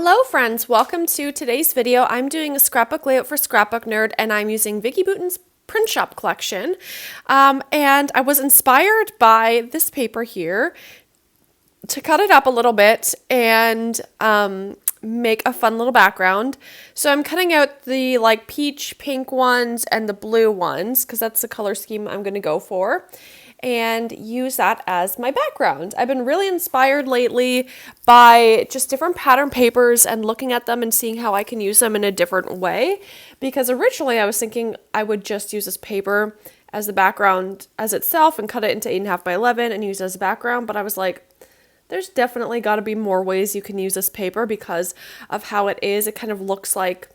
Hello friends, welcome to today's video. I'm doing a scrapbook layout for Scrapbook Nerd and I'm using Vicki Boutin's Print Shop collection. And I was inspired by this paper here to cut it up a little bit and make a fun little background. So I'm cutting out the peach pink ones and the blue ones because that's the color scheme I'm going to go for, and use that as my background. I've been really inspired lately by just different pattern papers and looking at them and seeing how I can use them in a different way, because originally I was thinking I would just use this paper as the background as itself and cut it into 8.5 by 11 and use it as a background, but I was like, there's definitely got to be more ways you can use this paper because of how it is. It kind of looks like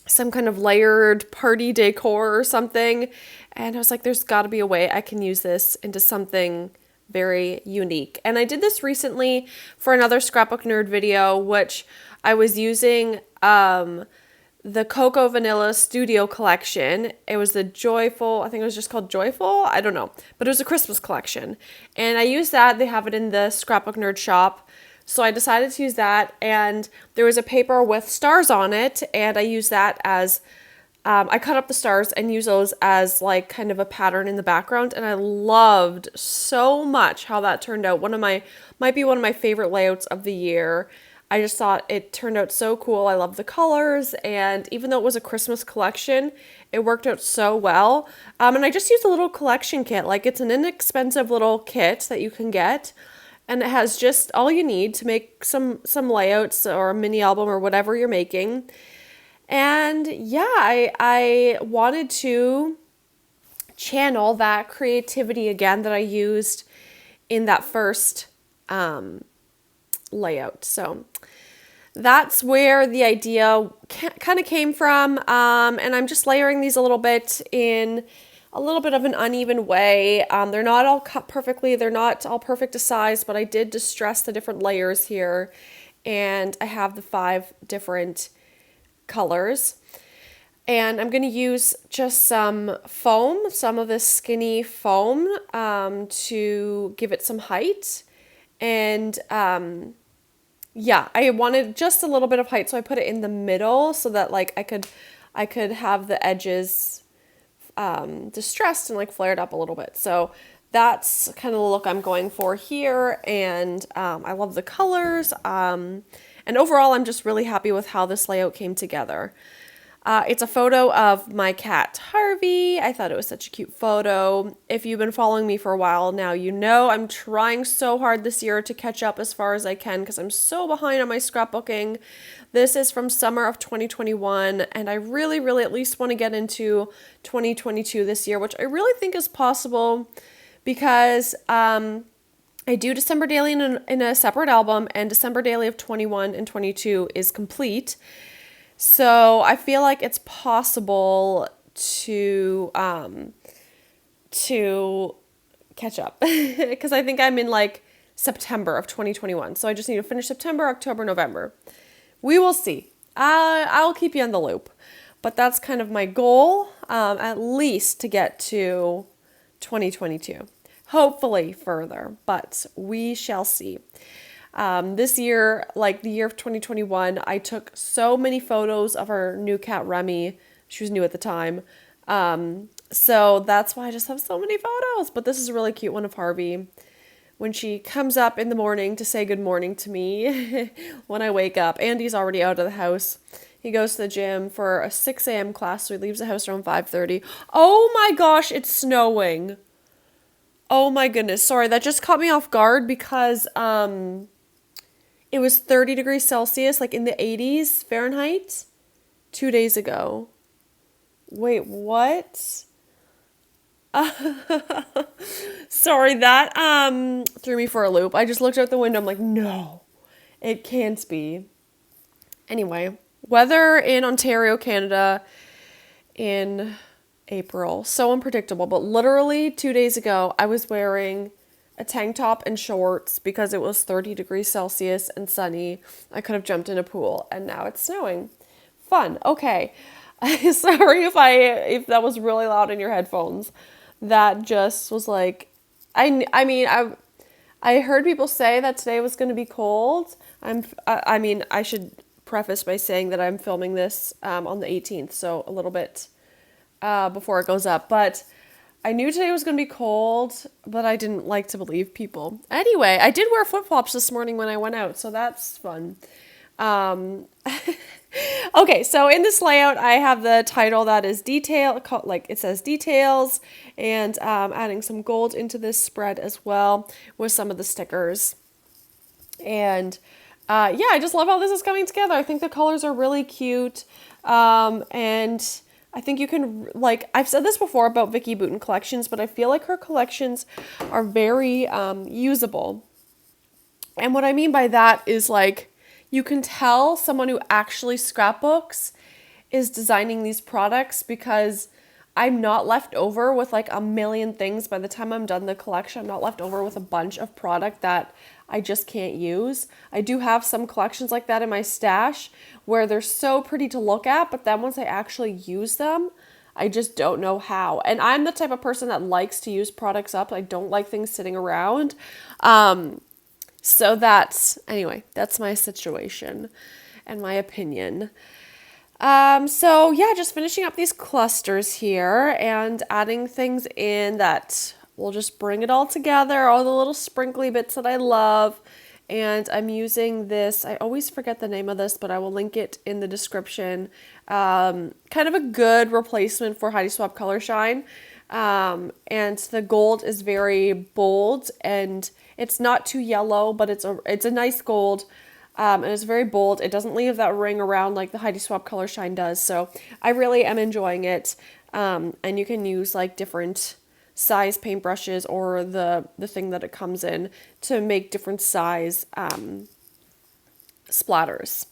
some kind of layered party decor or something. And I was like, there's got to be a way I can use this into something very unique. And I did this recently for another Scrapbook Nerd video, which I was using the Cocoa Vanilla Studio collection. It was the Joyful, I think it was just called Joyful, I don't know, but it was a Christmas collection. And I used that. They have it in the Scrapbook Nerd shop. So I decided to use that, and there was a paper with stars on it, and I used that as, I cut up the stars and used those as like kind of a pattern in the background, and I loved so much how that turned out. Might be one of my favorite layouts of the year. I just thought it turned out so cool. I love the colors, and even though it was a Christmas collection, it worked out so well. And I just used a little collection kit. Like, it's an inexpensive little kit that you can get, and it has just all you need to make some layouts or a mini album or whatever you're making. And yeah, I wanted to channel that creativity again that I used in that first layout. So that's where the idea kind of came from. And I'm just layering these a little bit in a little bit of an uneven way. They're not all cut perfectly. They're not all perfect to size, but I did distress the different layers here. And I have the 5 different colors. And I'm going to use just some foam, some of this skinny foam, to give it some height. And yeah, I wanted just a little bit of height, so I put it in the middle so that I could have the edges distressed and flared up a little bit. So that's kind of the look I'm going for here, and I love the colors, and overall I'm just really happy with how this layout came together. It's a photo of my cat Harvey. I thought it was such a cute photo. If you've been following me for a while now, you know I'm trying so hard this year to catch up as far as I can because I'm so behind on my scrapbooking. This is from summer of 2021, and I really, really at least want to get into 2022 this year, which I really think is possible because I do December Daily in a separate album, and December Daily of 21 and 22 is complete. So I feel like it's possible to catch up because I think I'm in September of 2021. So I just need to finish September, October, November. We will see. I'll keep you in the loop, but that's kind of my goal, at least to get to 2022. Hopefully further, but we shall see. This year, the year of 2021, I took so many photos of our new cat, Remy. She was new at the time. So that's why I just have so many photos. But this is a really cute one of Harvey when she comes up in the morning to say good morning to me when I wake up. Andy's already out of the house. He goes to the gym for a 6 a.m. class, so he leaves the house around 5:30. Oh my gosh, it's snowing. Oh my goodness. Sorry, that just caught me off guard because it was 30 degrees Celsius, in the 80s Fahrenheit, 2 days ago. Wait, what? Sorry, that threw me for a loop. I just looked out the window. I'm like, no, it can't be. Anyway, weather in Ontario, Canada in April. So unpredictable. But literally 2 days ago, I was wearing a tank top and shorts because it was 30 degrees Celsius and sunny. I could have jumped in a pool, and now it's snowing. Fun. Okay. Sorry if that was really loud in your headphones. That just was I I heard people say that today was going to be cold. I mean, I should preface by saying that I'm filming this on the 18th, so a little bit before it goes up. But I knew today was going to be cold, but I didn't like to believe people. Anyway, I did wear flip-flops this morning when I went out, so that's fun. Okay, so in this layout, I have the title that is detail, like it says details, and adding some gold into this spread as well with some of the stickers. And yeah, I just love how this is coming together. I think the colors are really cute. And I think you can, like, I've said this before about Vicki Boutin collections, but I feel like her collections are very usable. And what I mean by that is, like, you can tell someone who actually scrapbooks is designing these products because I'm not left over with like a million things. By the time I'm done the collection, I'm not left over with a bunch of product that I just can't use. I do have some collections like that in my stash where they're so pretty to look at, but then once I actually use them, I just don't know how. And I'm the type of person that likes to use products up. I don't like things sitting around. So anyway, that's my situation and my opinion. So yeah, just finishing up these clusters here and adding things in that will just bring it all together, all the little sprinkly bits that I love. And I'm using this, I always forget the name of this, but I will link it in the description. Kind of a good replacement for Heidi Swapp Color Shine. And the gold is very bold and it's not too yellow, but it's a nice gold. And it's very bold. It doesn't leave that ring around like the Heidi Swapp Color Shine does. So I really am enjoying it. And you can use like different size paintbrushes or the thing that it comes in to make different size splatters.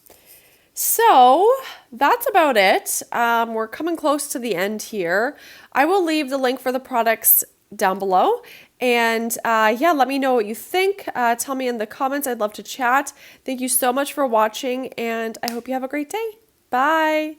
So that's about it. We're coming close to the end here. I will leave the link for the products down below. And yeah, let me know what you think. Tell me in the comments. I'd love to chat. Thank you so much for watching, and I hope you have a great day. Bye.